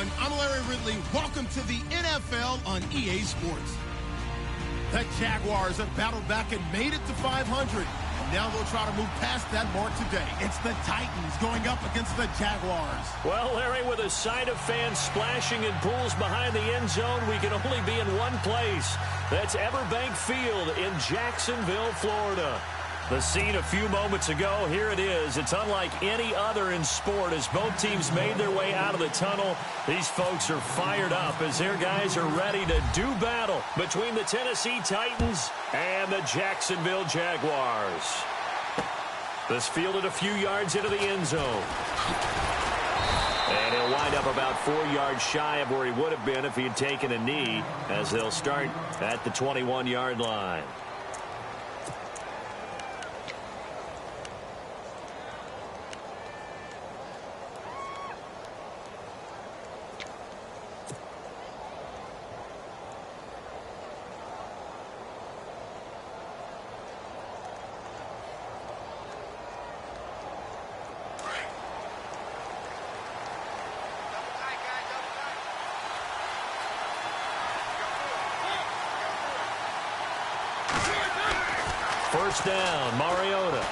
everyone. I'm Larry Ridley. Welcome to the NFL on EA Sports. The Jaguars have battled back and made it to 500. And now they'll try to move past that mark today. It's the Titans going up against the Jaguars. Well, Larry, with a sight of fans splashing in pools behind the end zone, we can only be in one place. That's Everbank Field in Jacksonville, Florida. The scene a few moments ago, here it is. It's unlike any other in sport as both teams made their way out of the tunnel. These folks are fired up as their guys are ready to do battle between the Tennessee Titans and the Jacksonville Jaguars. This fielded a few yards into the end zone. And he'll wind up about 4 yards shy of where he would have been if he had taken a knee, as they'll start at the 21-yard line. First down, Mariota.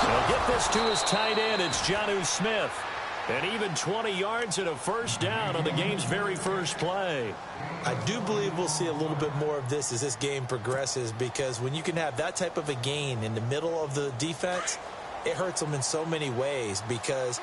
He'll get this to his tight end. It's Jonnu Smith. And even 20 yards and a first down on the game's very first play. I do believe we'll see a little bit more of this as this game progresses, because when you can have that type of a gain in the middle of the defense, it hurts them in so many ways, because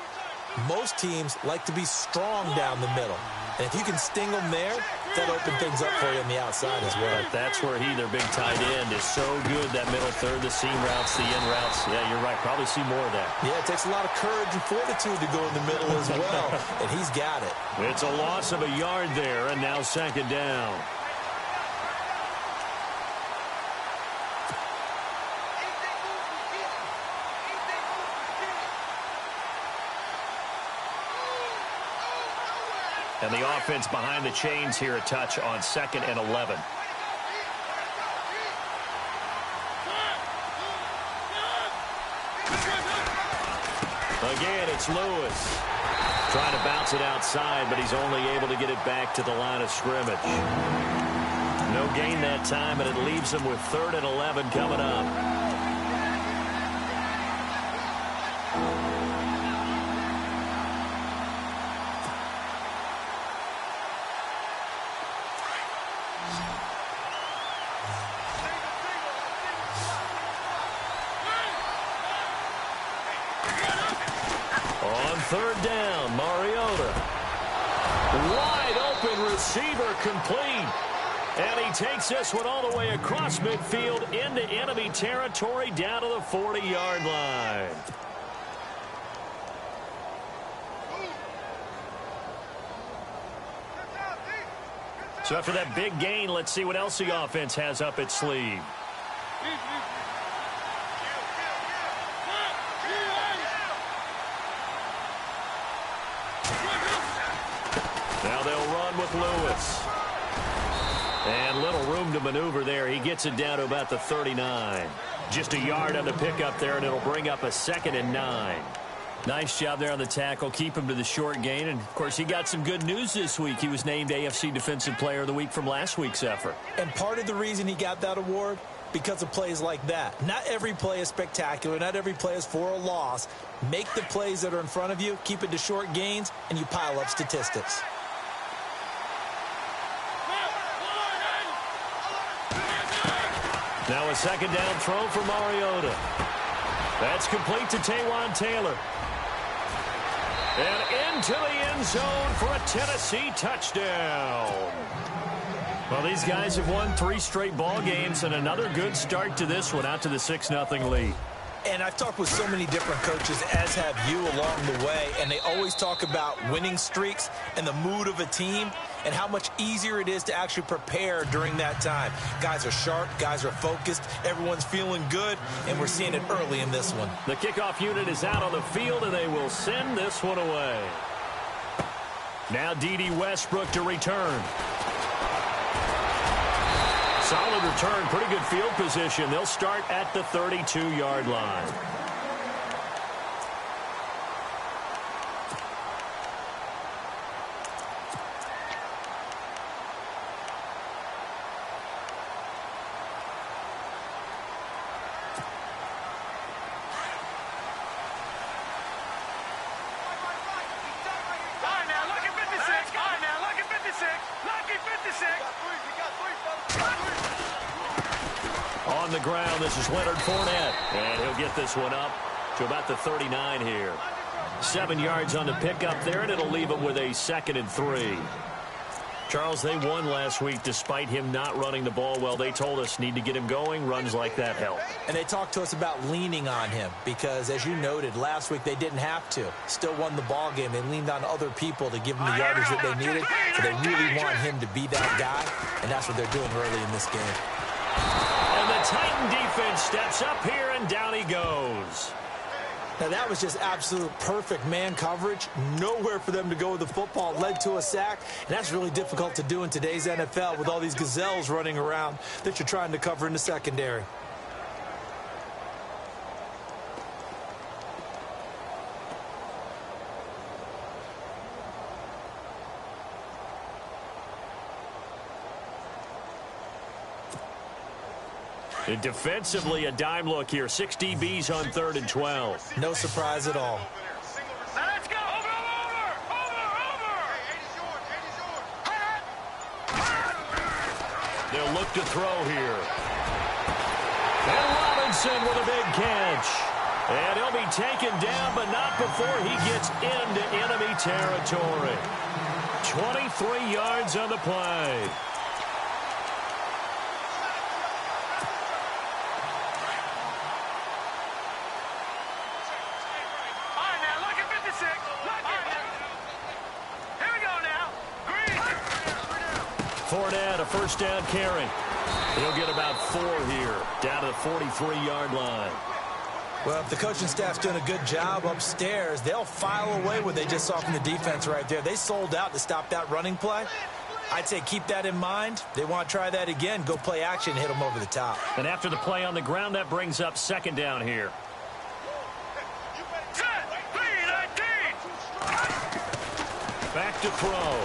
most teams like to be strong down the middle. And if you can sting them there, that opens things up for you on the outside as well. But that's where their big tight end, is so good, that middle third, the seam routes, the in routes. Yeah, you're right. Probably see more of that. Yeah, it takes a lot of courage and fortitude to go in the middle as well, and he's got it. It's a loss of a yard there, and now second down. And the offense behind the chains here, a touch on 2nd and 11. Again, it's Lewis. Trying to bounce it outside, but he's only able to get it back to the line of scrimmage. No gain that time, and it leaves him with 3rd and 11 coming up. Third down, Mariota. Wide open receiver, complete. And he takes this one all the way across midfield into enemy territory down to the 40-yard line. So after that big gain, let's see what else the offense has up its sleeve. Now they'll run with Lewis. And little room to maneuver there. He gets it down to about the 39. Just a yard on the pickup there, and it'll bring up a 2nd and 9. Nice job there on the tackle. Keep him to the short gain. And, of course, he got some good news this week. He was named AFC Defensive Player of the Week from last week's effort. And part of the reason he got that award, because of plays like that. Not every play is spectacular. Not every play is for a loss. Make the plays that are in front of you, keep it to short gains, and you pile up statistics. Now a second down throw for Mariota. That's complete to Taywan Taylor. And into the end zone for a Tennessee touchdown. Well, these guys have won 3 straight ball games, and another good start to this one, out to the 6-0 lead. And I've talked with so many different coaches, as have you along the way, and they always talk about winning streaks and the mood of a team and how much easier it is to actually prepare during that time. Guys are sharp, guys are focused, everyone's feeling good, and we're seeing it early in this one. The kickoff unit is out on the field, and they will send this one away. Now D.D. Westbrook to return. Solid return, pretty good field position. They'll start at the 32-yard line. On the ground, this is Leonard Fournette. And he'll get this one up to about the 39 here. 7 yards on the pickup there, and it'll leave him with a 2nd and 3. Charles, they won last week despite him not running the ball well. They told us need to get him going. Runs like that help. And they talked to us about leaning on him because, as you noted, last week they didn't have to. Still won the ball game. They leaned on other people to give them the yardage that they needed. So they really want him to be that guy, and that's what they're doing early in this game. And the Titan defense steps up here, and down he goes. Now, that was just absolute perfect man coverage. Nowhere for them to go with the football. Led to a sack, and that's really difficult to do in today's NFL with all these gazelles running around that you're trying to cover in the secondary. And defensively, a dime look here. 6 DBs on 3rd and 12. No surprise at all. Now let's go. Over. They'll look to throw here. And Robinson with a big catch. And he'll be taken down, but not before he gets into enemy territory. 23 yards on the play. Fournette, a 1st down carry. He'll get about 4 here, down to the 43-yard line. Well, if the coaching staff's doing a good job upstairs, they'll file away what they just saw from the defense right there. They sold out to stop that running play. I'd say keep that in mind. They want to try that again. Go play action, hit them over the top. And after the play on the ground, that brings up 2nd down here. Back to throw.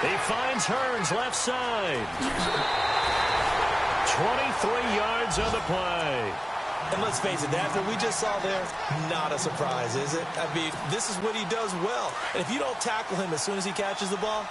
He finds Hearns left side. 23 yards on the play. And let's face it, that's what we just saw there. Not a surprise, is it? I mean, this is what he does well. And if you don't tackle him as soon as he catches the ball,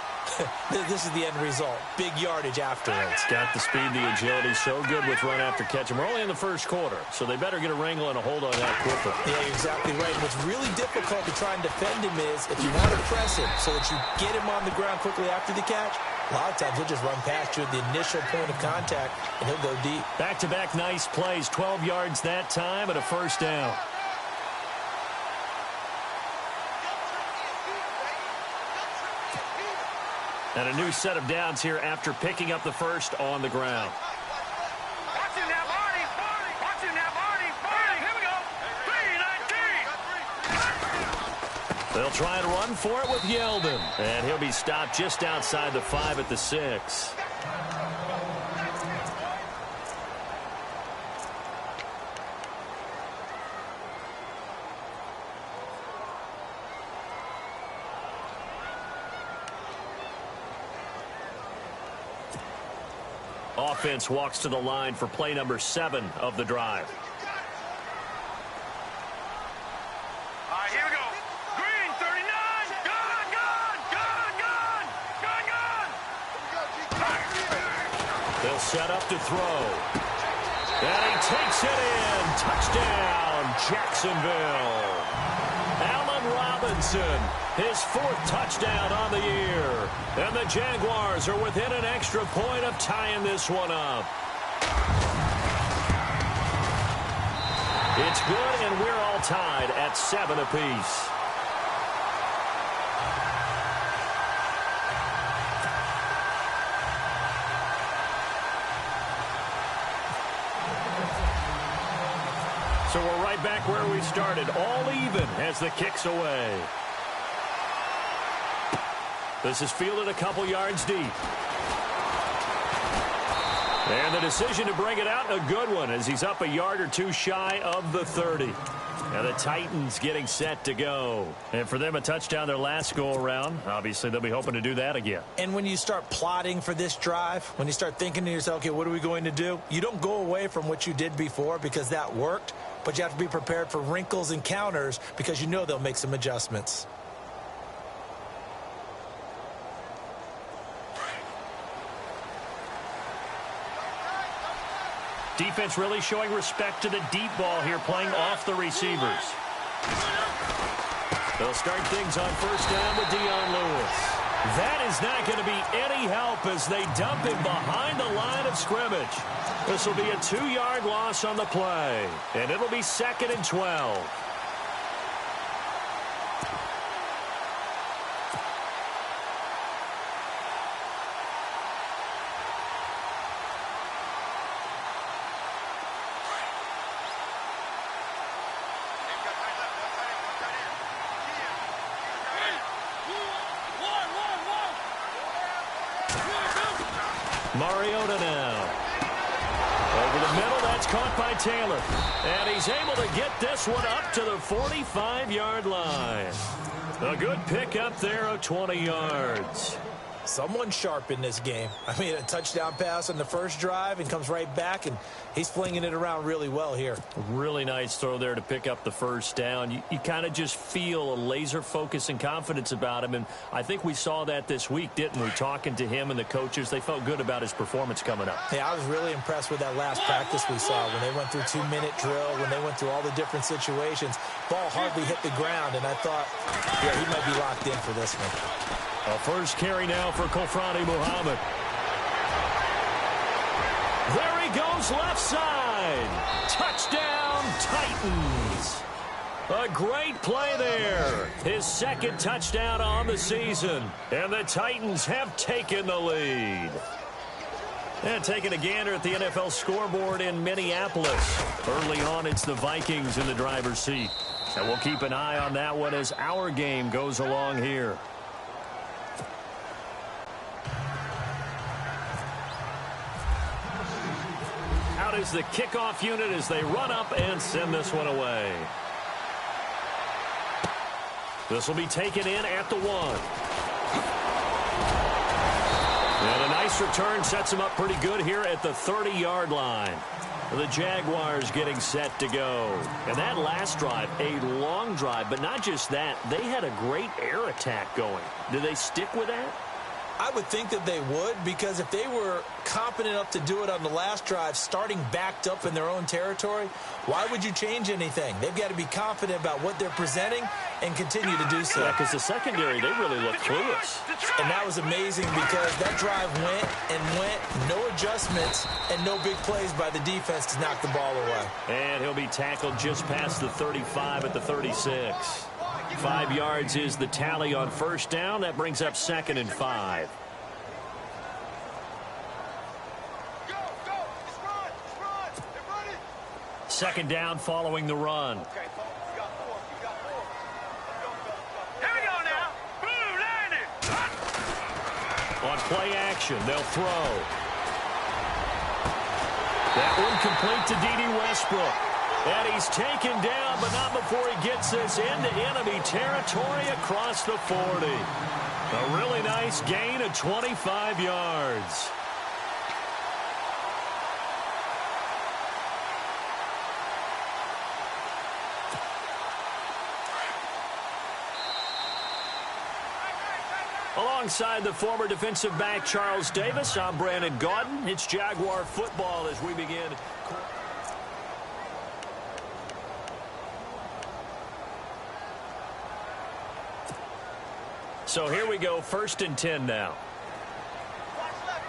this is the end result. Big yardage afterwards. Got the speed, the agility, so good with run after catch. And we're only in the 1st quarter, so they better get a wrangle and a hold on that quickly. Yeah, you're exactly right. What's really difficult to try and defend him is if you want to press him so that you get him on the ground quickly after the catch, a lot of times he'll just run past you at the initial point of contact, and he'll go deep. Back-to-back nice plays, 12 yards that time and a 1st down. And a new set of downs here after picking up the 1st on the ground. Watch him now, Marty. Watch him now, Marty. Here we go. 3-19. They'll try and run for it with Yeldon. And he'll be stopped just outside the 5 at the 6. Offense walks to the line for play number 7 of the drive. All right, here we go. Green, 39. Gone. They'll set up to throw. And he takes it in. Touchdown, Jacksonville. Allen Robinson, his 4th touchdown on the year. And the Jaguars are within an extra point of tying this one up. It's good, and we're all tied at 7 apiece. So we're right back where we started, all even as the kick's away. This is fielded a couple yards deep. And the decision to bring it out, a good one, as he's up a yard or 2 shy of the 30. And the Titans getting set to go. And for them, a touchdown their last go-around. Obviously, they'll be hoping to do that again. And when you start plotting for this drive, when you start thinking to yourself, okay, what are we going to do? You don't go away from what you did before because that worked, but you have to be prepared for wrinkles and counters because you know they'll make some adjustments. Defense really showing respect to the deep ball here, playing off the receivers. They'll start things on first down with Dion Lewis. That is not going to be any help as they dump him behind the line of scrimmage. This will be a 2-yard loss on the play, and it'll be 2nd and 12. Mariota now. Over the middle, that's caught by Taylor. And he's able to get this one up to the 45-yard line. A good pick up there of 20 yards. Someone sharp in this game. I mean, a touchdown pass on the first drive and comes right back, and he's flinging it around really well here. Really nice throw there to pick up the first down. You kind of just feel a laser focus and confidence about him, and I think we saw that this week, didn't we? Talking to him and the coaches, they felt good about his performance coming up. Yeah, I was really impressed with that last practice we saw when they went through 2-minute drill, when they went through all the different situations. Ball hardly hit the ground, and I thought, yeah, he might be locked in for this one. A first carry now for Kofrani Muhammad. There he goes, left side. Touchdown, Titans. A great play there. His 2nd touchdown on the season. And the Titans have taken the lead. And taking a gander at the NFL scoreboard in Minneapolis. Early on, it's the Vikings in the driver's seat. And we'll keep an eye on that one as our game goes along here. Out is the kickoff unit as they run up and send this one away. This will be taken in at the 1. And a nice return sets him up pretty good here at the 30-yard line. The Jaguars getting set to go. And that last drive, a long drive, but not just that. They had a great air attack going. Did they stick with that? I would think that they would, because if they were competent enough to do it on the last drive, starting backed up in their own territory, why would you change anything? They've got to be confident about what they're presenting and continue to do so. Yeah, because the secondary, they really look clueless. And that was amazing because that drive went and went, no adjustments, and no big plays by the defense to knock the ball away. And he'll be tackled just past the 35 at the 36. 5 yards is the tally on first down. That brings up 2nd and 5. Second down following the run. Here we go now. Boom, landed. On play action, they'll throw. That one complete to D.D. Westbrook. And he's taken down, but not before he gets this into enemy territory across the 40. A really nice gain of 25 yards. Alongside the former defensive back Charles Davis, I'm Brandon Gaudin. It's Jaguar football as we begin. So here we go, 1st and 10 now. Watch left.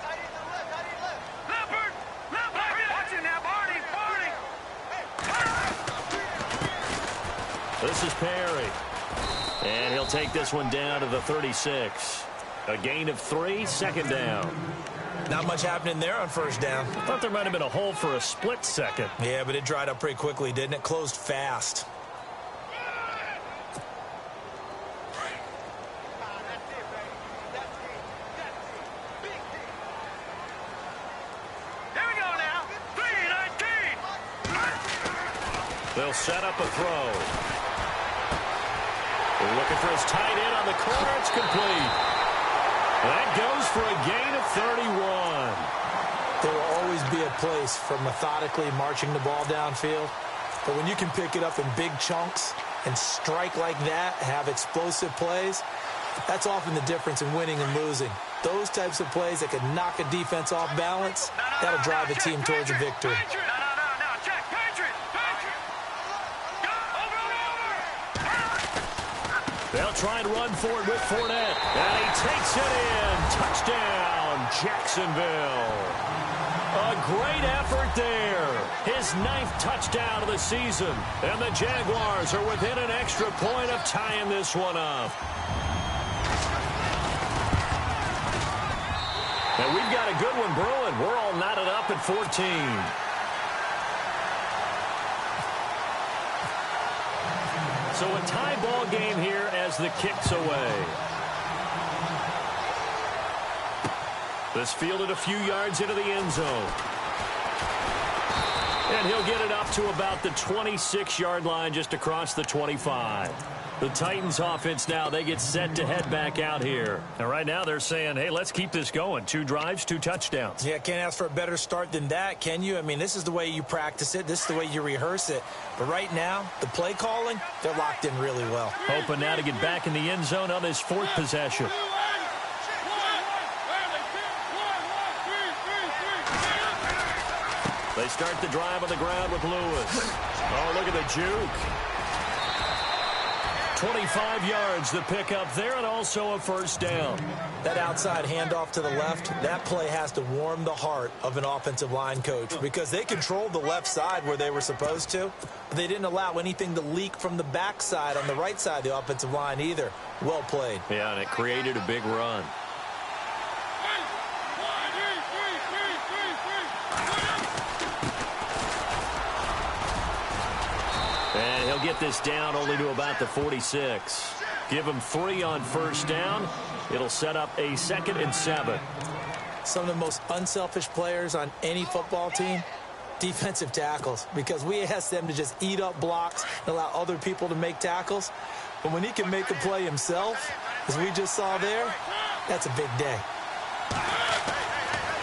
Tight end to the left, tight end left. Leopard. Watch it now, Barney. This is Perry. And he'll take this one down to the 36. A gain of 3, 2nd down. Not much happening there on first down. I thought there might have been a hole for a split second. Yeah, but it dried up pretty quickly, didn't it? Closed fast. They'll set up a throw. They're looking for his tight end on the corner. It's complete. That goes for a gain of 31. There will always be a place for methodically marching the ball downfield. But when you can pick it up in big chunks and strike like that, have explosive plays, that's often the difference in winning and losing. those types of plays that can knock a defense off balance, that'll drive a team towards a victory. They'll try and run for it with Fournette. And he takes it in. Touchdown, Jacksonville. A great effort there. His 9th touchdown of the season. And the Jaguars are within an extra point of tying this one up. And we've got a good one brewing. We're all knotted up at 14. So a tie ball game here as the kick's away. This fielded a few yards into the end zone. And he'll get it up to about the 26-yard line just across the 25. The Titans offense now, they get set to head back out here. And right now they're saying, hey, let's keep this going. 2 drives, 2 touchdowns. Yeah, can't ask for a better start than that, can you? I mean, this is the way you practice it. This is the way you rehearse it. But right now, the play calling, they're locked in really well. Hoping now to get back in the end zone on his 4th possession. They start the drive on the ground with Lewis. Oh, look at the juke. 25 yards the pickup there, and also a first down. That outside handoff to the left, that play has to warm the heart of an offensive line coach because they controlled the left side where they were supposed to, but they didn't allow anything to leak from the backside on the right side of the offensive line either. Well played. Yeah, and it created a big run. And he'll get this down only to about the 46. Give him 3 on first down. It'll set up a 2nd and 7. Some of the most unselfish players on any football team, defensive tackles, because we ask them to just eat up blocks and allow other people to make tackles. But when he can make a play himself, as we just saw there, that's a big day.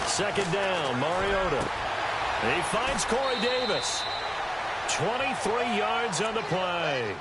2nd down, Mariota. He finds Corey Davis. 23 yards on the play.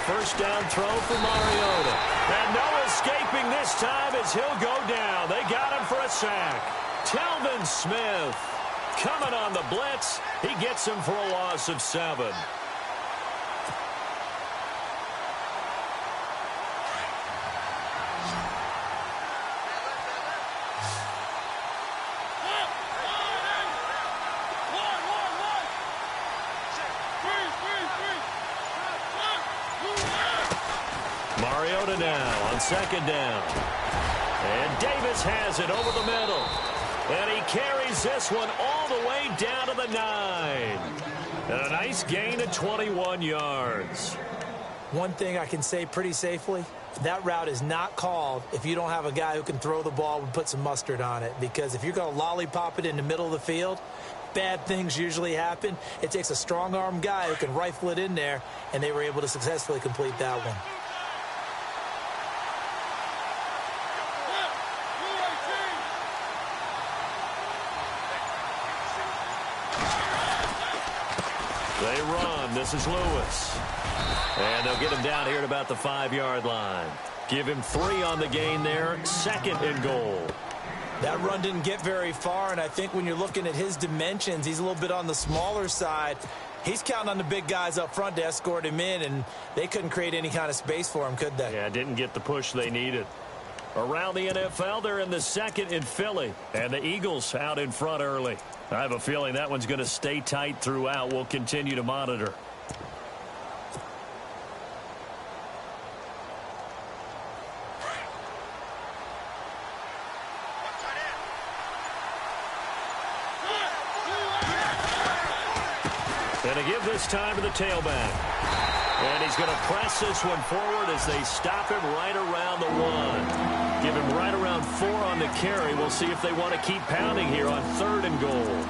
First down throw for Mariota. And no escaping this time as he'll go down. They got him for a sack. Telvin Smith coming on the blitz. He gets him for a loss of 7. Mariota now on 2nd down. And Davis has it over the middle. And he carries this one all the way down to the 9. And a nice gain of 21 yards. One thing I can say pretty safely, that route is not called if you don't have a guy who can throw the ball and put some mustard on it. Because if you're going to lollipop it in the middle of the field, bad things usually happen. It takes a strong-arm guy who can rifle it in there, and they were able to successfully complete that one. They run. This is Lewis. And they'll get him down here at about the 5-yard line. Give him 3 on the gain there. 2nd and goal. That run didn't get very far, and I think when you're looking at his dimensions, he's a little bit on the smaller side. He's counting on the big guys up front to escort him in, and they couldn't create any kind of space for him, could they? Yeah, didn't get the push they needed. Around the NFL, they're in the 2nd in Philly, and the Eagles out in front early. I have a feeling that one's going to stay tight throughout. We'll continue to monitor. And to give this time to the tailback. And he's going to press this one forward as they stop him right around the 1. Give him right around 4 on the carry. We'll see if they want to keep pounding here on 3rd and goal.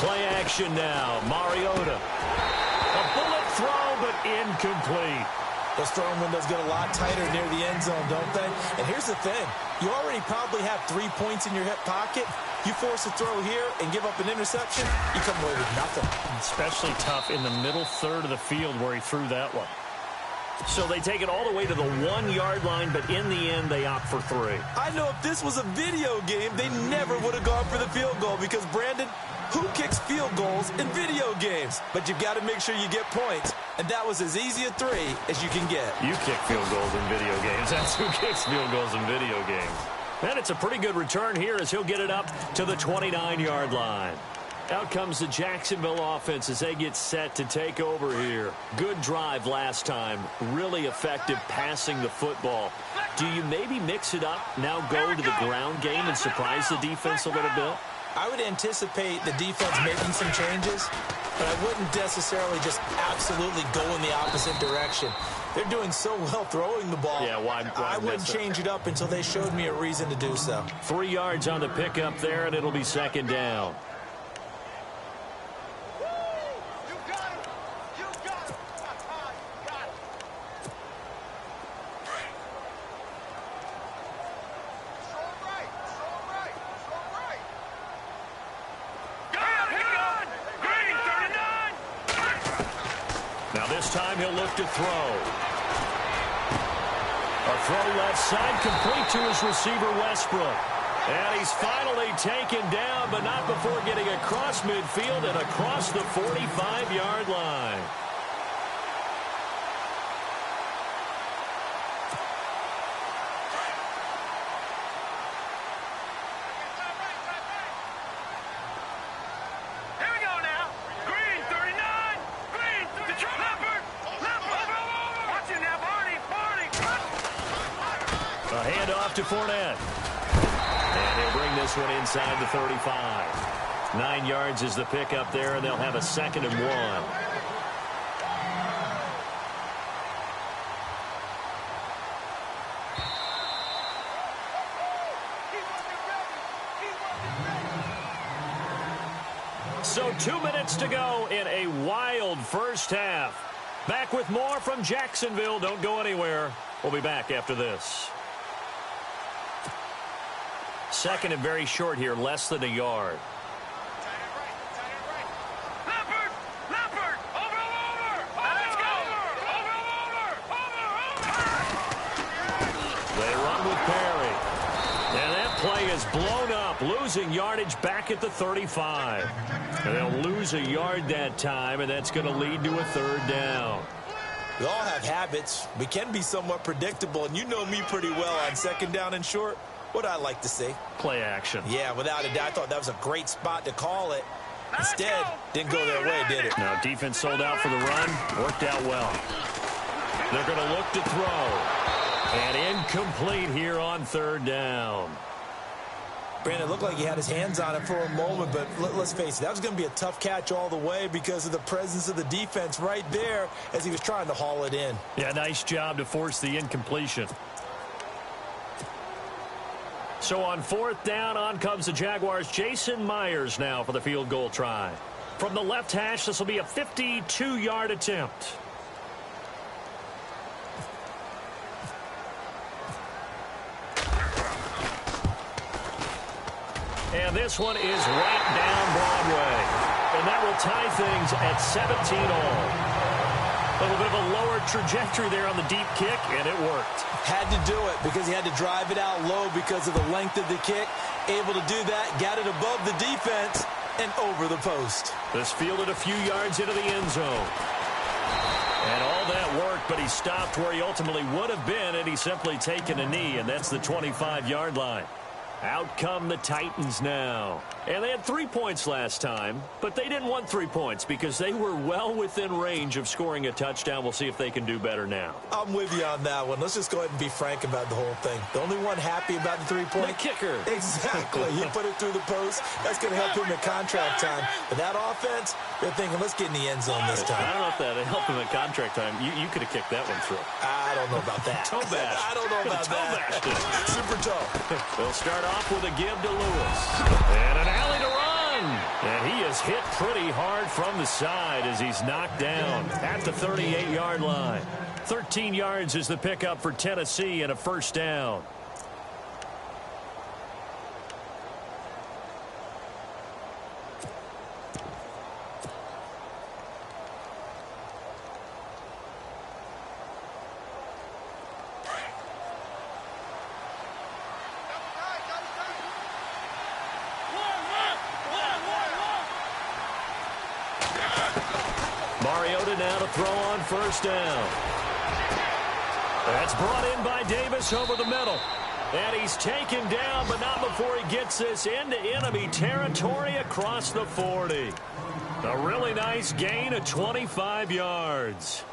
Play action now. Mariota. A bullet throw, but incomplete. Those throwing windows get a lot tighter near the end zone, don't they? And here's the thing. You already probably have 3 points in your hip pocket. You force a throw here and give up an interception, you come away with nothing. Especially tough in the middle third of the field where he threw that one. So they take it all the way to the 1-yard line, but in the end, they opt for 3. I know if this was a video game, they never would have gone for the field goal because, Brandon, who kicks field goals in video games? But you've got to make sure you get points, and that was as easy a 3 as you can get. You kick field goals in video games. That's who kicks field goals in video games. And it's a pretty good return here as he'll get it up to the 29-yard line. Out comes the Jacksonville offense as they get set to take over here. Good drive last time. Really effective passing the football. Do you maybe mix it up, now go to the ground game and surprise the defense a little bit? I would anticipate the defense making some changes, but I wouldn't necessarily just absolutely go in the opposite direction. They're doing so well throwing the ball. Yeah, why I wouldn't change it up until they showed me a reason to do so. 3 yards on the pickup there, and it'll be 2nd down. This time he'll look to throw. A throw left side complete to his receiver Westbrook. And he's finally taken down, but not before getting across midfield and across the 45-yard line. To Fournette. And he'll bring this one inside the 35. 9 yards is the pickup there, and they'll have a 2nd and 1. So 2 minutes to go in a wild first half. Back with more from Jacksonville. Don't go anywhere. We'll be back after this. 2nd and very short here, less than a yard. They run with Perry. And that play is blown up, losing yardage back at the 35. And they'll lose a yard that time, and that's going to lead to a 3rd down. We all have habits. We can be somewhat predictable, and you know me pretty well on 2nd down and short. What I like to see. Play action. Yeah, without a doubt. I thought that was a great spot to call it. Instead, didn't go their way, did it? Now, defense sold out for the run. Worked out well. They're going to look to throw. And incomplete here on 3rd down. Brandon, it looked like he had his hands on it for a moment, but let's face it, that was going to be a tough catch all the way because of the presence of the defense right there as he was trying to haul it in. Yeah, nice job to force the incompletion. So on 4th down, on comes the Jaguars' Jason Myers now for the field goal try. From the left hash, this will be a 52-yard attempt. And this one is right down Broadway. And that will tie things at 17 all. little bit of a lower trajectory there on the deep kick, and it worked. Had to do it because he had to drive it out low because of the length of the kick. Able to do that, got it above the defense and over the post. This fielded a few yards into the end zone. And all that worked, but he stopped where he ultimately would have been, and he's simply taken a knee, and that's the 25-yard line. Out come the Titans now. And they had 3 points last time, but they didn't want 3 points because they were well within range of scoring a touchdown. We'll see if they can do better now. I'm with you on that one. Let's just go ahead and be frank about the whole thing. The only one happy about the 3-point? The kicker. Exactly. He put it through the post. That's going to help him in contract time. But that offense, they're thinking, let's get in the end zone this time. I don't know if that helped him in contract time. You could have kicked that one through. I don't know about that. Toe bash. I don't know about that. Super toe. They'll start off with a give to Lewis. And an alley to run. And he is hit pretty hard from the side as he's knocked down at the 38-yard line. 13 yards is the pickup for Tennessee and a first down. Mariota now to throw on first down. That's brought in by Davis over the middle. And he's taken down, but not before he gets this into enemy territory across the 40. A really nice gain of 25 yards.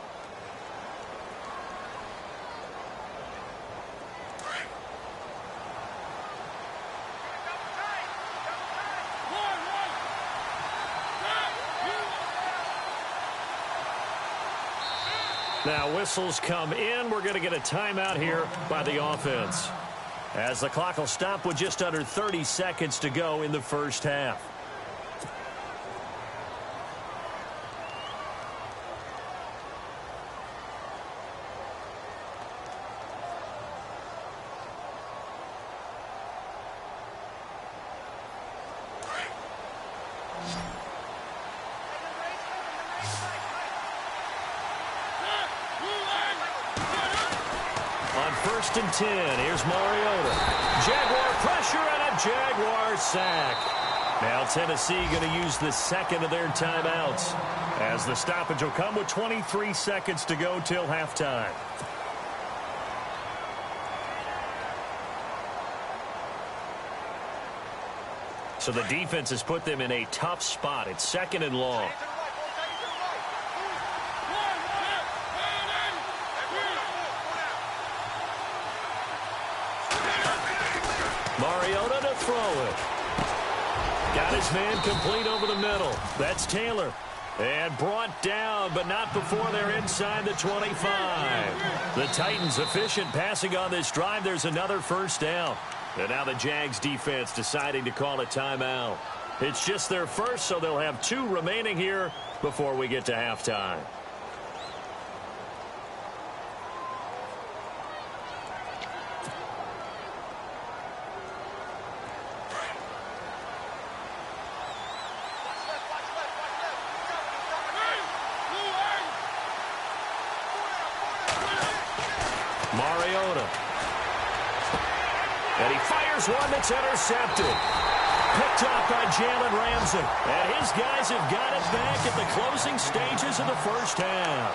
Now whistles come in. We're going to get a timeout here by the offense, as the clock will stop with just under 30 seconds to go in the first half. First and 10. Here's Mariota. Jaguar pressure and a Jaguar sack. Now Tennessee going to use the second of their timeouts, as the stoppage will come with 23 seconds to go till halftime. So the defense has put them in a tough spot. It's second and long. Mariota to throw it. Got his man complete over the middle. That's Taylor. And brought down, but not before they're inside the 25. The Titans efficient passing on this drive. There's another first down. And now the Jags defense deciding to call a timeout. It's just their first, so they'll have 2 remaining here before we get to halftime. Mariota. And he fires one that's intercepted. Picked off by Jalen Ramsey. And his guys have got it back at the closing stages of the first half.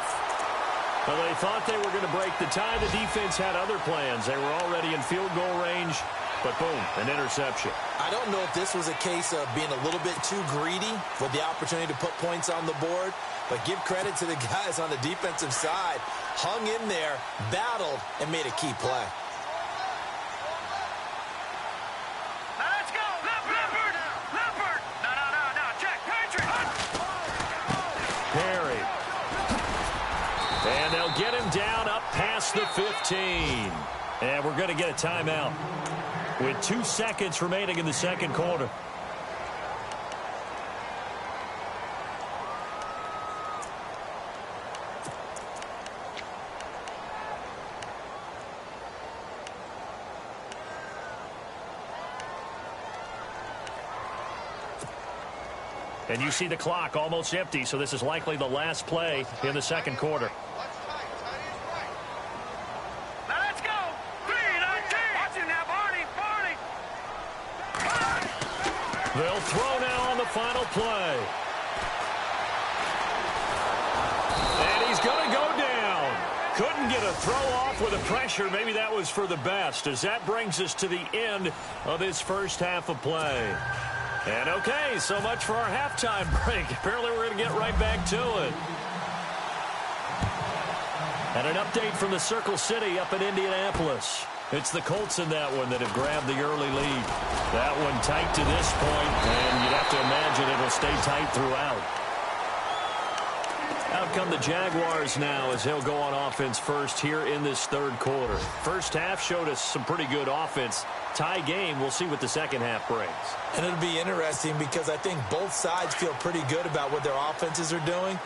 Well, they thought they were going to break the tie. The defense had other plans. They were already in field goal range. But boom, an interception. I don't know if this was a case of being a little bit too greedy with the opportunity to put points on the board. But give credit to the guys on the defensive side. Hung in there, battled, and made a key play. Now let's go. Leopard. Leopard. No. Jack, Patrick. Perry. And they'll get him down up past the 15. And we're going to get a timeout with 2 seconds remaining in the second quarter. And you see the clock almost empty, so this is likely the last play in the second quarter. They'll throw now on the final play. And he's going to go down. Couldn't get a throw off with the pressure. Maybe that was for the best, as that brings us to the end of this first half of play. And okay, so much for our halftime break. Apparently we're going to get right back to it. And an update from the Circle City up in Indianapolis. It's the Colts in that one that have grabbed the early lead. That one tight to this point, and you'd have to imagine it'll stay tight throughout. Out come the Jaguars now as they'll go on offense first here in this third quarter. First half showed us some pretty good offense. Tie game, we'll see what the second half brings. And it'll be interesting because I think both sides feel pretty good about what their offenses are doing.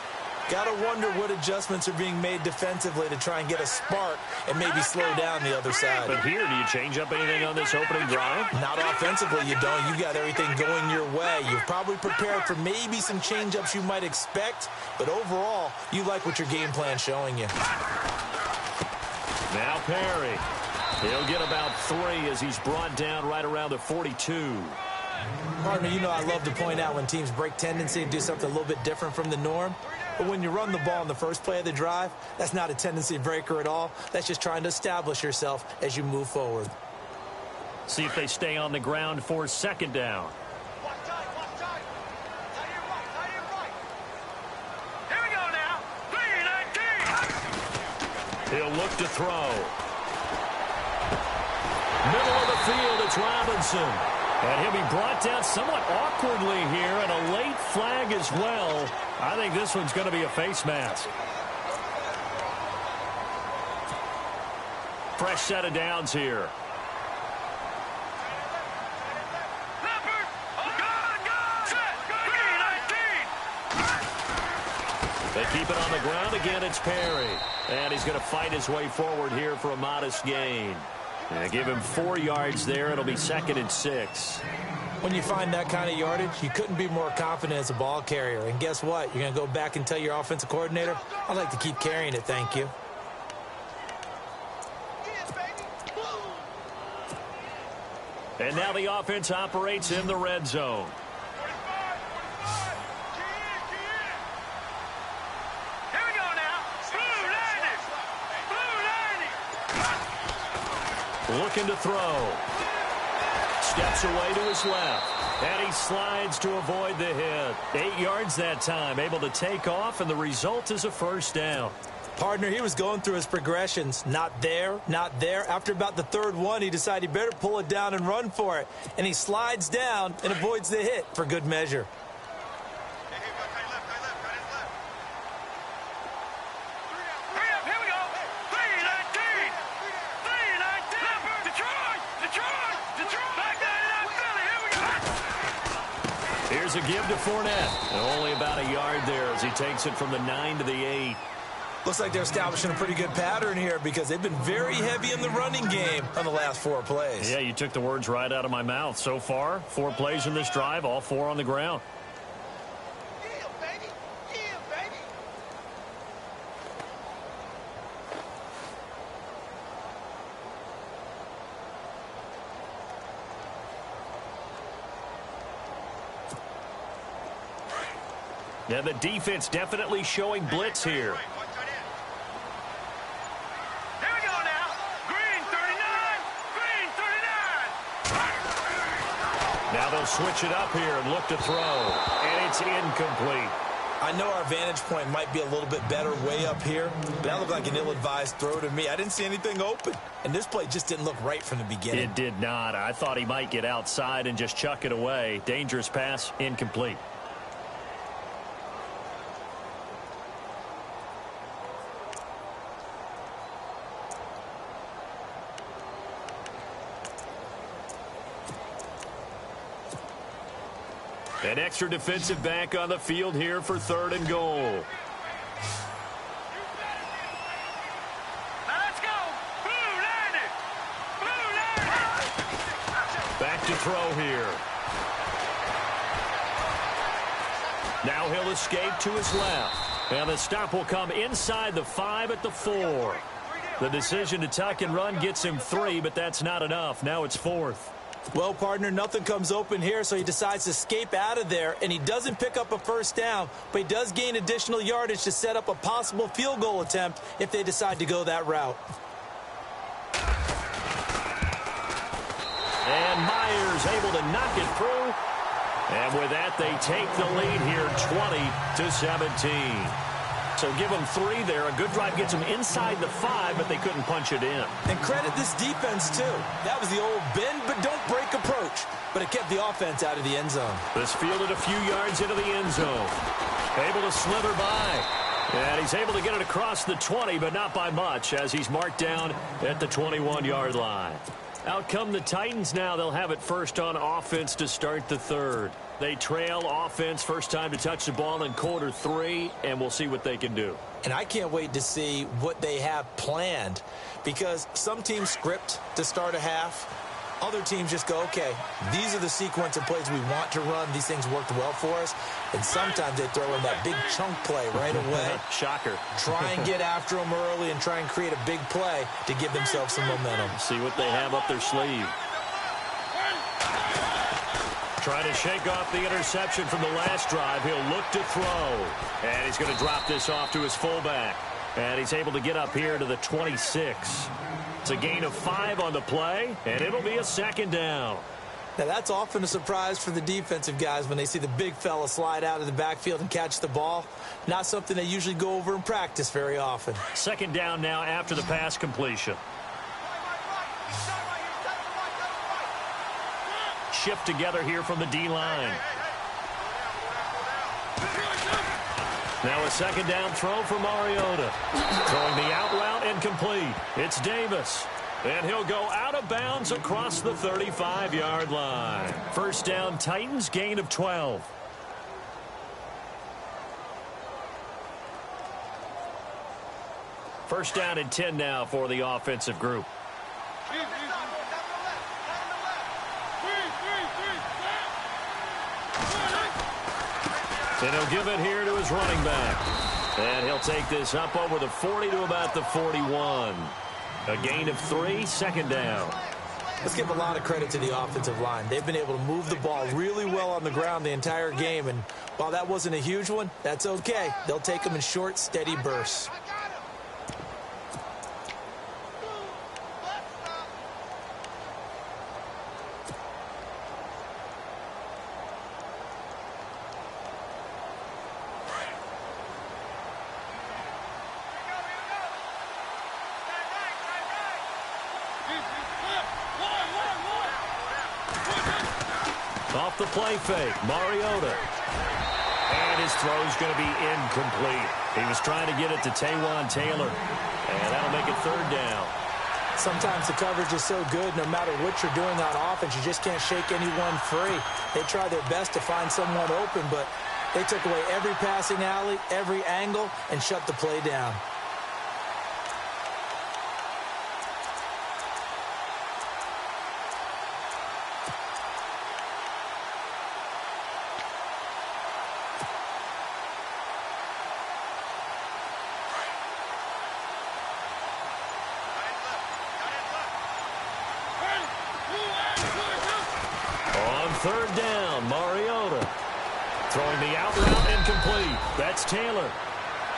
Got to wonder what adjustments are being made defensively to try and get a spark and maybe slow down the other side. But here, do you change up anything on this opening drive? Not offensively, you don't. You've got everything going your way. You've probably prepared for maybe some change-ups you might expect, but overall, you like what your game plan's showing you. Now Perry. He'll get about 3 as he's brought down right around the 42. Partner, you know I love to point out when teams break tendency and do something a little bit different from the norm. But when you run the ball in the first play of the drive, that's not a tendency breaker at all. That's just trying to establish yourself as you move forward. See if they stay on the ground for second down. Watch tight, watch tight. Tight end right, tight end right. Here we go now. 3-19. He'll look to throw. Middle of the field, it's Robinson. And he'll be brought down somewhat awkwardly here, and a late flag as well. I think this one's going to be a face mask. Fresh set of downs here. Leopard. Good. Set. 3-19. They keep it on the ground again. It's Perry. And he's going to fight his way forward here for a modest gain. And give him 4 yards there. It'll be 2nd and 6. When you find that kind of yardage, you couldn't be more confident as a ball carrier. And guess what? You're going to go back and tell your offensive coordinator, I'd like to keep carrying it, thank you. And now the offense operates in the red zone. 45. Key in. Here we go now. Blue 90. Looking to throw. Steps away to his left. And he slides to avoid the hit. 8 yards that time. Able to take off, and the result is a first down. Partner, he was going through his progressions. Not there, not there. After about the third one, he decided he better pull it down and run for it. And he slides down and avoids the hit for good measure. Here's a give to Fournette. And only about a yard there as he takes it from the 9 to the 8. Looks like they're establishing a pretty good pattern here because they've been very heavy in the running game on the last 4 plays. Yeah, you took the words right out of my mouth. So far, 4 plays in this drive, all 4 on the ground. Yeah, baby. Yeah, baby. Yeah, the defense definitely showing blitz here. Here we go now. Green 39. Green 39. Now they'll switch it up here and look to throw. And it's incomplete. I know our vantage point might be a little bit better way up here, but that looked like an ill-advised throw to me. I didn't see anything open, and this play just didn't look right from the beginning. It did not. I thought he might get outside and just chuck it away. Dangerous pass, incomplete. An extra defensive back on the field here for 3rd and goal. Now let's go. Blue 90. Blue 90. Back to throw here. Now he'll escape to his left. And the stop will come inside the 5 at the 4. The decision to tuck and run gets him 3, but that's not enough. Now it's 4th. Well, partner, nothing comes open here, so he decides to escape out of there, and he doesn't pick up a first down, but he does gain additional yardage to set up a possible field goal attempt if they decide to go that route. And Myers able to knock it through. And with that, they take the lead here 20-17. So give them 3 there. A good drive gets them inside the 5, but they couldn't punch it in. And credit this defense, too. That was the old bend but don't break approach, but it kept the offense out of the end zone. This fielded a few yards into the end zone. Able to slither by. And he's able to get it across the 20, but not by much, as he's marked down at the 21-yard line. Out come the Titans now. They'll have it first on offense to start the third. They trail offense, first time to touch the ball in quarter 3, and we'll see what they can do. And I can't wait to see what they have planned, because some teams script to start a half. Other teams just go, okay, these are the sequence of plays we want to run. These things worked well for us. And sometimes they throw in that big chunk play right away. Shocker. Try and get after them early and try and create a big play to give themselves some momentum. See what they have up their sleeve. Trying to shake off the interception from the last drive. He'll look to throw. And he's going to drop this off to his fullback. And he's able to get up here to the 26. It's a gain of 5 on the play, and it'll be a second down. Now, that's often a surprise for the defensive guys when they see the big fella slide out of the backfield and catch the ball. Not something they usually go over in practice very often. Second down now after the pass completion. Shift together here from the D-line. Now a second down throw for Mariota. Throwing the out route incomplete. It's Davis. And he'll go out of bounds across the 35-yard line. First down, Titans, gain of 12. First down and 10 now for the offensive group. And he'll give it here to his running back. And he'll take this up over the 40 to about the 41. A gain of 3, second down. Let's give a lot of credit to the offensive line. They've been able to move the ball really well on the ground the entire game. And while that wasn't a huge one, that's okay. They'll take them in short, steady bursts. Off the play fake, Mariota. And his throw's going to be incomplete. He was trying to get it to Taywan Taylor. And that'll make it third down. Sometimes the coverage is so good, no matter what you're doing on offense, you just can't shake anyone free. They try their best to find someone open, but they took away every passing alley, every angle, and shut the play down. Third down, Mariota. Throwing the out route incomplete. That's Taylor.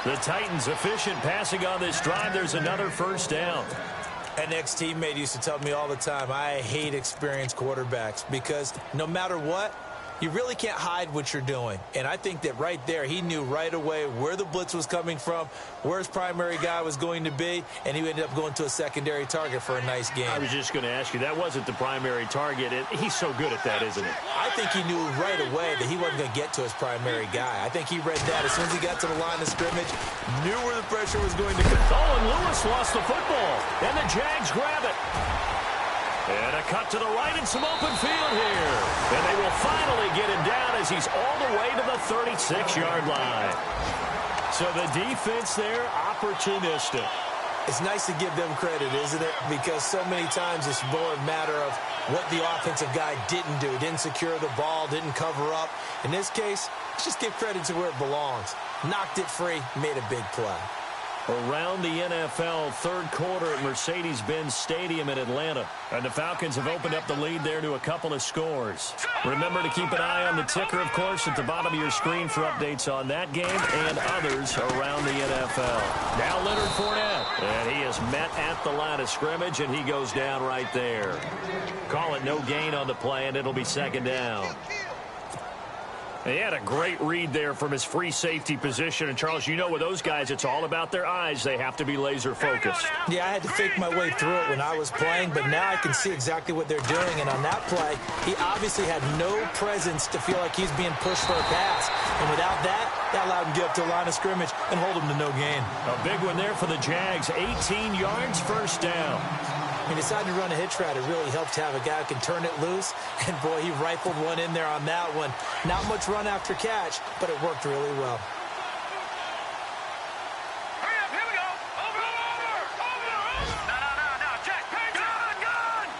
The Titans efficient passing on this drive. There's another first down. An ex-teammate used to tell me all the time, I hate experienced quarterbacks because no matter what, you really can't hide what you're doing. And I think that right there, he knew right away where the blitz was coming from, where his primary guy was going to be, and he ended up going to a secondary target for a nice game. I was just going to ask you, that wasn't the primary target. He's so good at that, isn't he? I think he knew right away that he wasn't going to get to his primary guy. I think he read that as soon as he got to the line of scrimmage, knew where the pressure was going to come. Oh, and Lewis lost the football, and the Jags grab it. And a cut to the right and some open field here. And they will finally get him down as he's all the way to the 36-yard line. So the defense there, opportunistic. It's nice to give them credit, isn't it? Because so many times it's more a matter of what the offensive guy didn't do. Didn't secure the ball, didn't cover up. In this case, let's just give credit to where it belongs. Knocked it free, made a big play. Around the NFL, third quarter at Mercedes-Benz Stadium in Atlanta. And the Falcons have opened up the lead there to a couple of scores. Remember to keep an eye on the ticker, of course, at the bottom of your screen for updates on that game and others around the NFL. Now Leonard Fournette, and he is met at the line of scrimmage, and he goes down right there. Call it no gain on the play, and it'll be second down. He had a great read there from his free safety position. And, Charles, you know with those guys, it's all about their eyes. They have to be laser focused. Yeah, I had to fake my way through it when I was playing, but now I can see exactly what they're doing. And on that play, he obviously had no presence to feel like he's being pushed for a pass. And without that allowed him to get up to the line of scrimmage and hold him to no gain. A big one there for the Jags. 18 yards, first down. He decided to run a hitch route. It really helped to have a guy who can turn it loose. And, boy, he rifled one in there on that one. Not much run after catch, but it worked really well. Hurry up, here we go. Over. No, Jack. Gun.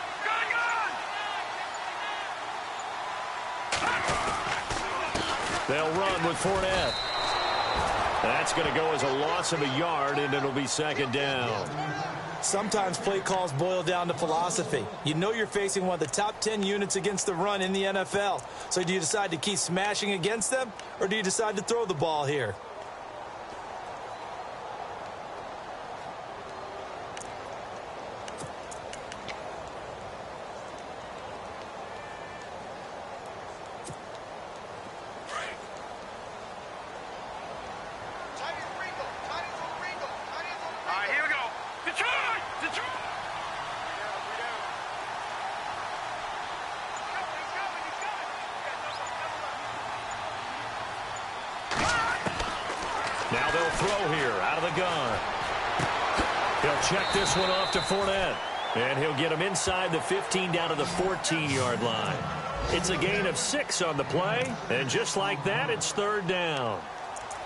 They'll run with Fournette. That's going to go as a loss of a yard, and it'll be second down. Sometimes play calls boil down to philosophy. You know you're facing one of the top 10 units against the run in the NFL. So do you decide to keep smashing against them, or do you decide to throw the ball here? Now they'll throw here out of the gun. He'll check this one off to Fournette. And he'll get him inside the 15 down to the 14-yard line. It's a gain of 6 on the play. And just like that, it's third down.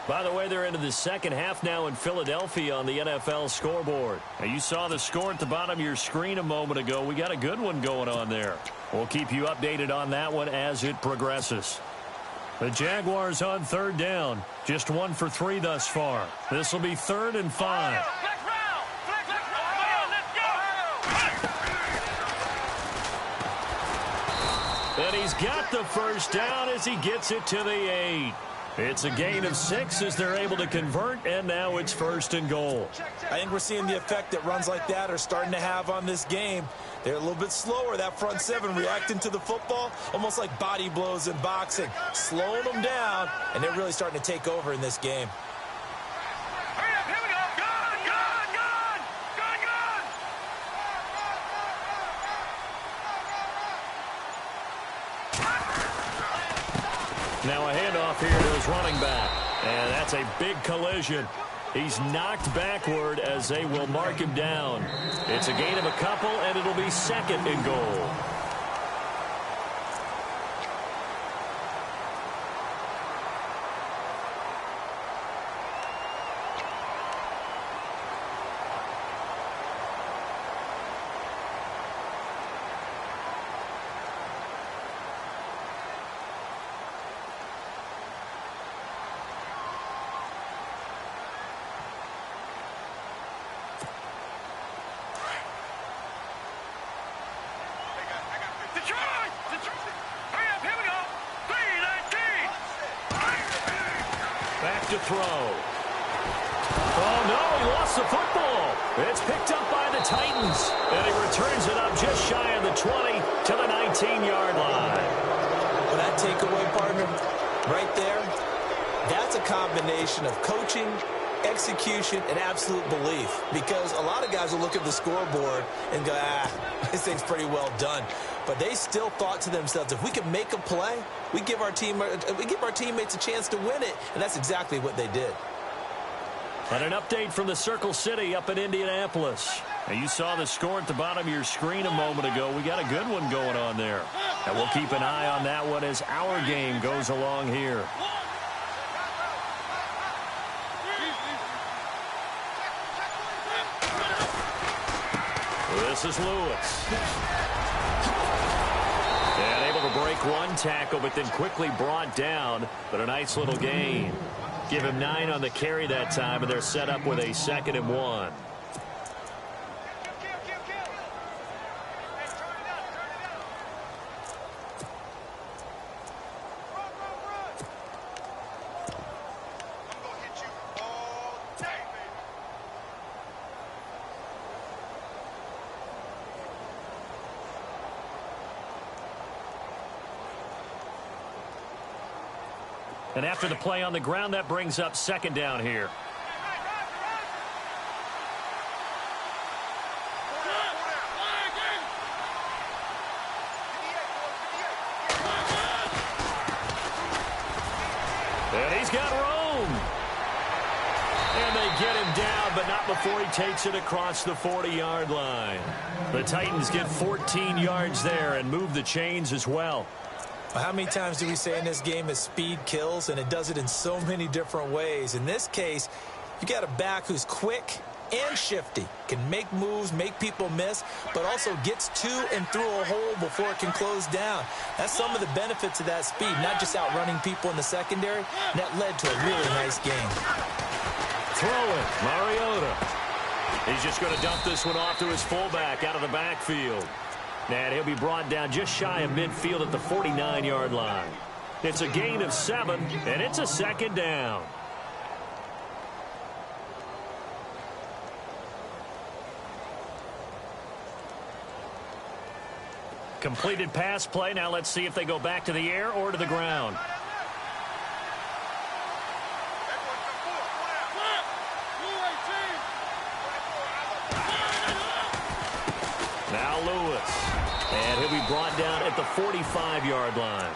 By the way, they're into the second half now in Philadelphia on the NFL scoreboard. Now, you saw the score at the bottom of your screen a moment ago. We got a good one going on there. We'll keep you updated on that one as it progresses. The Jaguars on third down. Just 1 for 3 thus far. This will be 3rd and 5. And he's got the first down as he gets it to the 8. It's a gain of 6 as they're able to convert, and now it's 1st and goal. I think we're seeing the effect that runs like that are starting to have on this game. They're a little bit slower, that front 7, reacting to the football, almost like body blows in boxing, slowing them down, and they're really starting to take over in this game. Hurry up, here we go. Gun. Now a handoff here to his running back, and that's a big collision. He's knocked backward as they will mark him down. It's a gain of a couple, and it'll be 2nd and goal. Back to throw. Oh, no, he lost the football. It's picked up by the Titans. And he returns it up just shy of the 20 to the 19-yard line. Well, that takeaway, partner, right there, that's a combination of coaching, execution, and absolute belief. Because a lot of guys will look at the scoreboard and go, this thing's pretty well done. But they still thought to themselves, if we can make a play, we give our teammates a chance to win it. And that's exactly what they did. And an update from the Circle City up in Indianapolis. Now, you saw the score at the bottom of your screen a moment ago. We got a good one going on there. And we'll keep an eye on that one as our game goes along here. This is Lewis. And able to break one tackle, but then quickly brought down. But a nice little gain. Give him 9 on the carry that time, and they're set up with a 2nd and 1. And after the play on the ground, that brings up 2nd down here. And he's got room. And they get him down, but not before he takes it across the 40-yard line. The Titans get 14 yards there and move the chains as well. How many times do we say in this game that speed kills, and it does it in so many different ways? In this case, you got a back who's quick and shifty, can make moves, make people miss, but also gets to and through a hole before it can close down. That's some of the benefits of that speed, not just outrunning people in the secondary. And that led to a really nice game. Throw it, Mariota. He's just going to dump this one off to his fullback out of the backfield. And he'll be brought down just shy of midfield at the 49-yard line. It's a gain of 7, and it's a 2nd down. Completed pass play. Now let's see if they go back to the air or to the ground. Now Lewis. And he'll be brought down at the 45-yard line.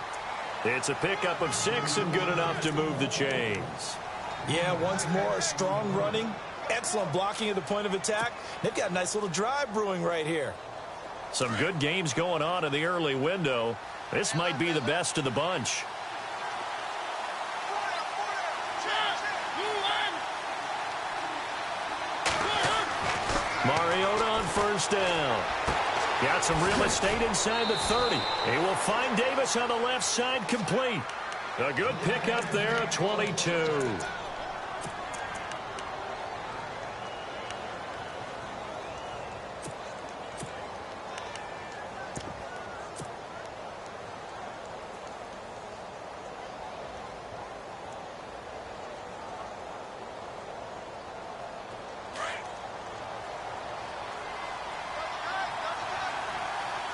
It's a pickup of 6 and good enough to move the chains. Yeah, once more, strong running, excellent blocking at the point of attack. They've got a nice little drive brewing right here. Some good games going on in the early window. This might be the best of the bunch. Mariota on 1st down. Got some real estate inside the 30. He will find Davis on the left side complete. A good pickup there at 22.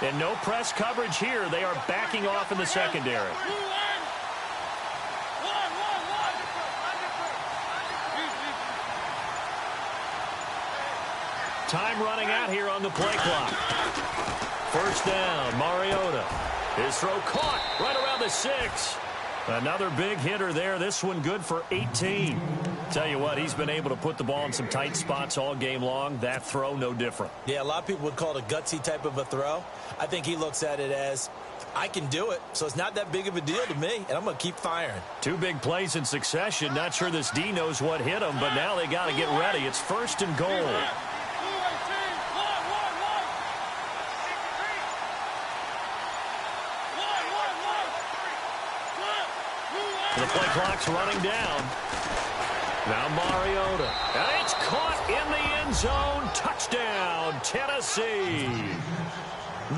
And no press coverage here. They are backing off in the secondary. Time running out here on the play clock. 1st down, Mariota. His throw caught right around the 6. Another big hitter there. This one good for 18. Tell you what, he's been able to put the ball in some tight spots all game long. That throw, no different. Yeah, a lot of people would call it a gutsy type of a throw. I think he looks at it as, I can do it, so it's not that big of a deal to me, and I'm going to keep firing. 2 big plays in succession. Not sure this D knows what hit him, but now they got to get ready. It's 1st and goal. The play clock's running down. Now Mariota. And it's caught in the end zone. Touchdown, Tennessee.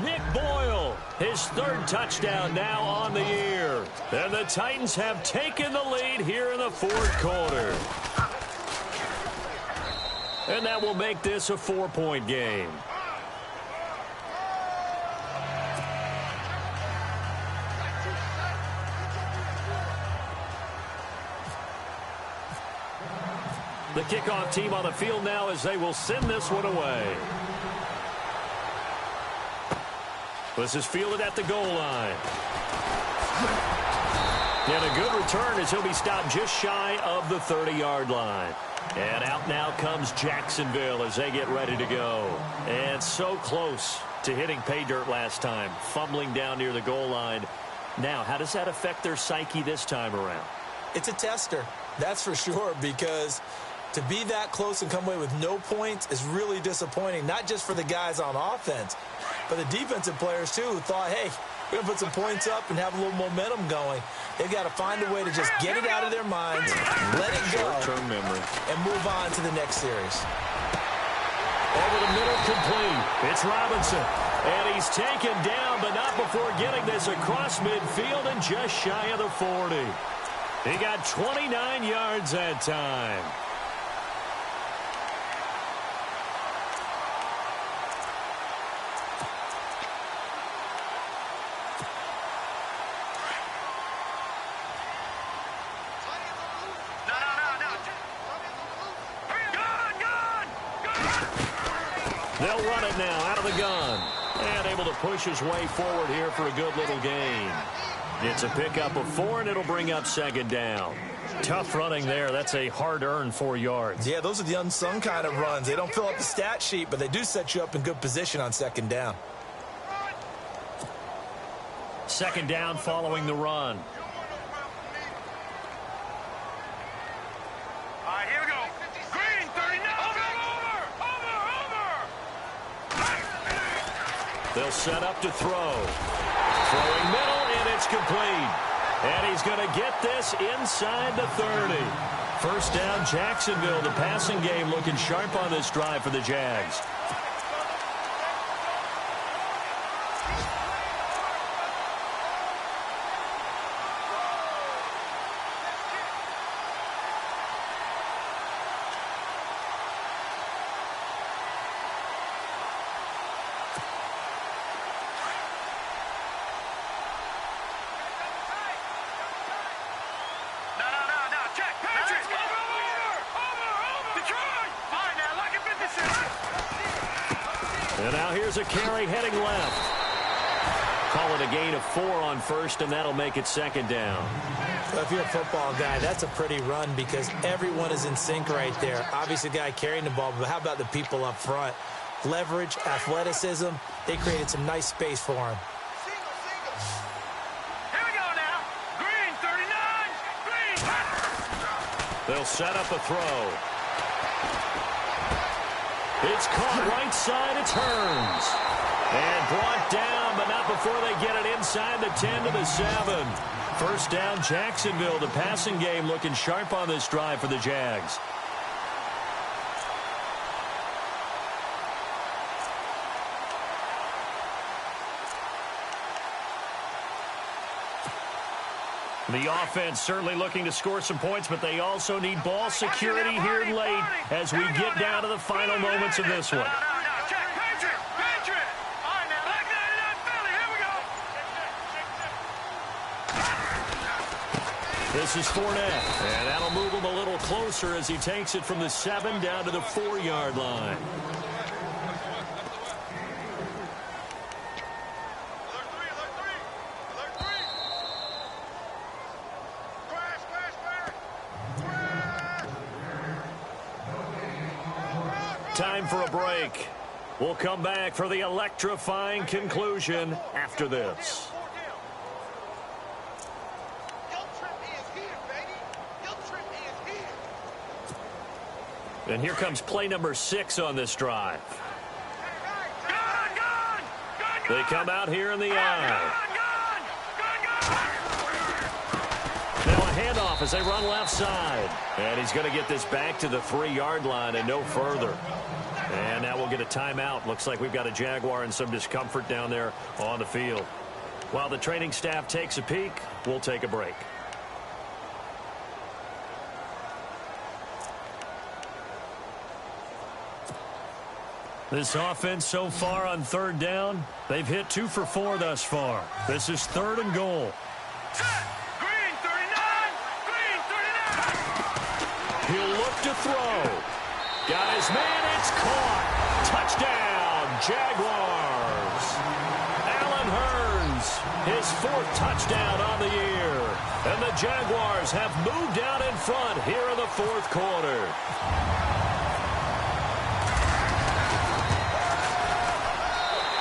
Nick Boyle, his 3rd touchdown now on the year. And the Titans have taken the lead here in the 4th quarter. And that will make this a 4-point game. The kickoff team on the field now as they will send this one away. This is fielded at the goal line. And a good return as he'll be stopped just shy of the 30-yard line. And out now comes Jacksonville as they get ready to go. And so close to hitting pay dirt last time, fumbling down near the goal line. Now, how does that affect their psyche this time around? It's a tester, that's for sure, because to be that close and come away with no points is really disappointing, not just for the guys on offense, For the defensive players, too, who thought, hey, we're going to put some points up and have a little momentum going. They've got to find a way to just get it out of their minds, let it go, short-term memory, and move on to the next series. Over the middle, complete. It's Robinson. And he's taken down, but not before getting this across midfield and just shy of the 40. He got 29 yards that time. They'll run it now out of the gun. And able to push his way forward here for a good little gain. It's a pickup of 4, and it'll bring up second down. Tough running there. That's a hard-earned 4 yards. Yeah, those are the unsung kind of runs. They don't fill up the stat sheet, but they do set you up in good position on second down. Second down following the run. All right, here we go. Green, 39. They'll set up to throw. Throwing middle, and it's complete. And he's going to get this inside the 30. First down, Jacksonville. The passing game looking sharp on this drive for the Jags. And now here's a carry heading left. Call it a gain of 4 on first, and that'll make it second down. Well, if you're a football guy, that's a pretty run because everyone is in sync right there. Obviously, the guy carrying the ball, but how about the people up front? Leverage, athleticism, they created some nice space for him. Here we go now. Green, 39. Green. They'll set up a throw. It's caught right side. It turns. And brought down, but not before they get it inside the 10 to the 7. First down, Jacksonville. The passing game looking sharp on this drive for the Jags. The offense certainly looking to score some points, but they also need ball security here late as we get down to the final moments of this one. This is Fournette, and that'll move him a little closer as he takes it from the 7 down to the 4-yard line. Time for a break. We'll come back for the electrifying conclusion after this. And here comes play number 6 on this drive. They come out here in the eye. Now a handoff as they run left side. And he's going to get this back to the 3-yard line and no further. And now we'll get a timeout. Looks like we've got a Jaguar in some discomfort down there on the field. While the training staff takes a peek, we'll take a break. This offense so far on third down, they've hit 2 for 4 thus far. This is 3rd and goal. Green, 39. Green, 39. He'll look to throw. Got his man. It's caught. Touchdown, Jaguars. Allen Hurns, his 4th touchdown on the year. And the Jaguars have moved out in front here in the 4th quarter.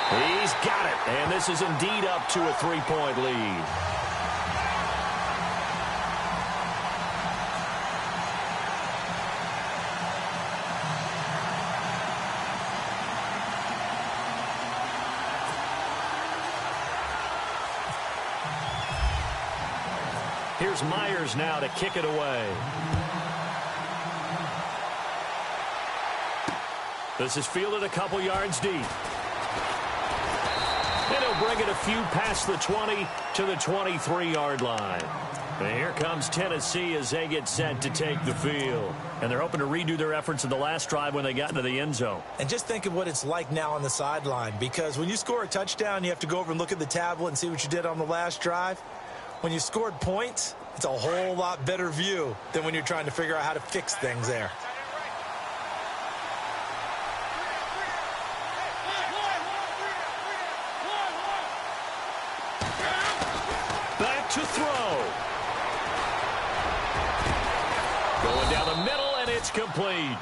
He's got it, and this is indeed up to a 3-point lead. Here's Myers now to kick it away. This is fielded a couple yards deep. And he'll bring it a few past the 20 to the 23-yard line. And here comes Tennessee as they get set to take the field. And they're hoping to redo their efforts in the last drive when they got into the end zone. And just think of what it's like now on the sideline, because when you score a touchdown, you have to go over and look at the tablet and see what you did on the last drive. When you scored points, it's a whole lot better view than when you're trying to figure out how to fix things there. Back to throw. Going down the middle, and it's complete.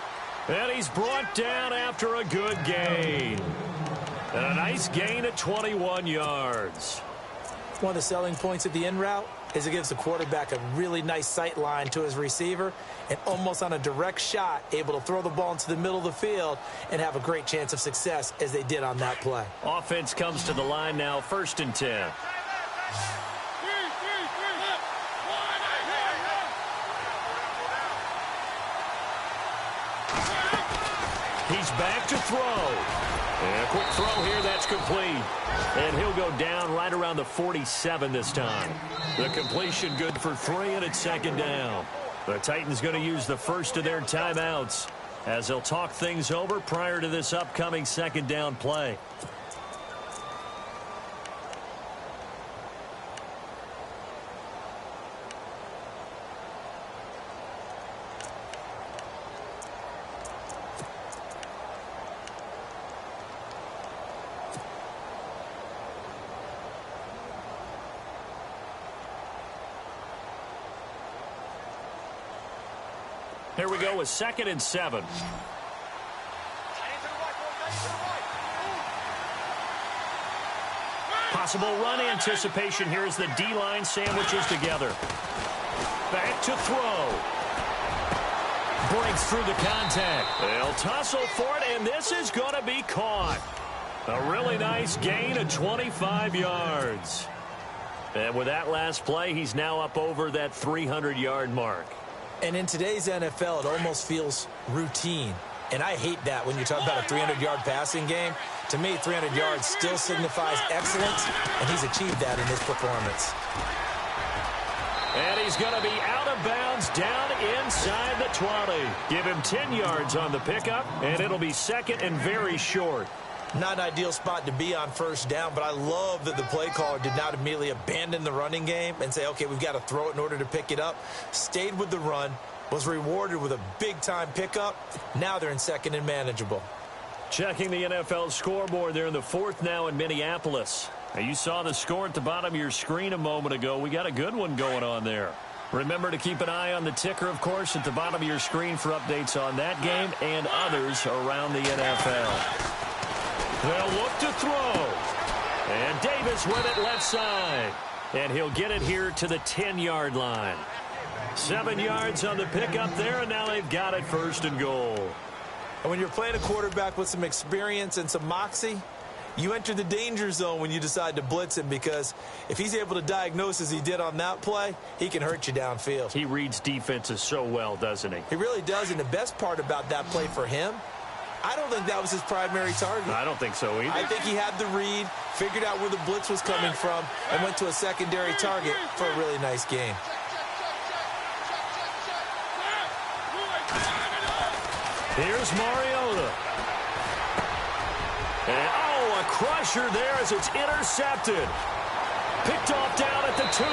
And he's brought down after a good gain. And a nice gain of 21 yards. One of the selling points of the in route is it gives the quarterback a really nice sight line to his receiver, and almost on a direct shot, able to throw the ball into the middle of the field and have a great chance of success as they did on that play. Offense comes to the line now, 1st and 10. He's back to throw. And a quick throw here, that's complete. And he'll go down right around the 47 this time. The completion good for 3, and it's 2nd down. The Titans going to use the first of their timeouts as they'll talk things over prior to this upcoming 2nd down play. Here we go with 2nd and 7. Possible run anticipation here as the D-line sandwiches together. Back to throw. Breaks through the contact. They'll tussle for it, and this is going to be caught. A really nice gain of 25 yards. And with that last play, he's now up over that 300-yard mark. And in today's NFL, it almost feels routine. And I hate that when you talk about a 300-yard passing game. To me, 300 yards still signifies excellence, and he's achieved that in this performance. And he's going to be out of bounds down inside the 20. Give him 10 yards on the pickup, and it'll be 2nd and very short. Not an ideal spot to be on 1st down, but I love that the play caller did not immediately abandon the running game and say, okay, we've got to throw it in order to pick it up. Stayed with the run, was rewarded with a big-time pickup. Now they're in 2nd and manageable. Checking the NFL scoreboard, they're in the 4th now in Minneapolis. Now, you saw the score at the bottom of your screen a moment ago. We got a good one going on there. Remember to keep an eye on the ticker, of course, at the bottom of your screen for updates on that game and others around the NFL. They'll look to throw. And Davis with it left side. And he'll get it here to the 10-yard line. 7 yards on the pickup there, and now they've got it 1st and goal. And when you're playing a quarterback with some experience and some moxie, you enter the danger zone when you decide to blitz him, because if he's able to diagnose as he did on that play, he can hurt you downfield. He reads defenses so well, doesn't he? He really does, and the best part about that play for him, I don't think that was his primary target. I don't think so either. I think he had the read, figured out where the blitz was coming from, and went to a secondary target for a really nice gain. Here's Mariota. And, oh, a crusher there as it's intercepted. Picked off down at the 2.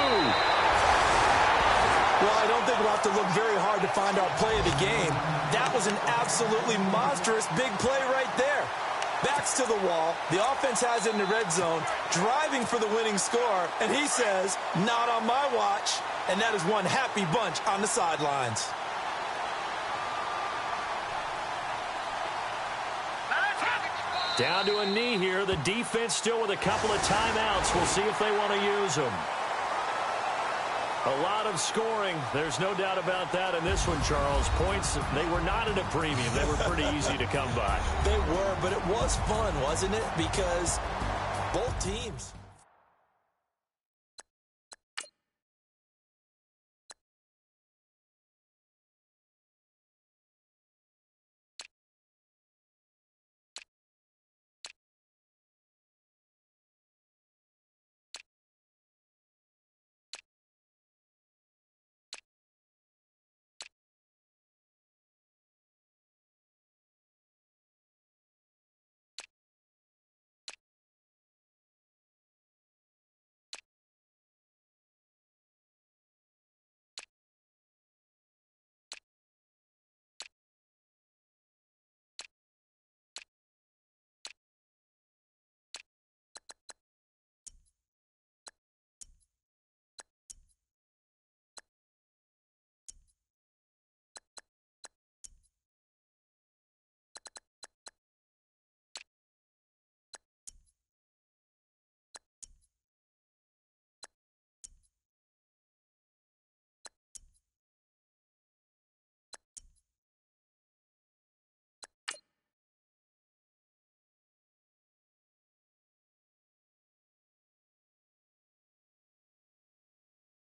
Well, I don't think we'll have to look very hard to find our play of the game. That was an absolutely monstrous big play right there. Backs to the wall. The offense has it in the red zone, driving for the winning score. And he says, not on my watch. And that is one happy bunch on the sidelines. Down to a knee here. The defense still with a couple of timeouts. We'll see if they want to use them. A lot of scoring. There's no doubt about that in this one, Charles. Points, they were not at a premium. They were pretty easy to come by. They were, but it was fun, wasn't it? Because both teams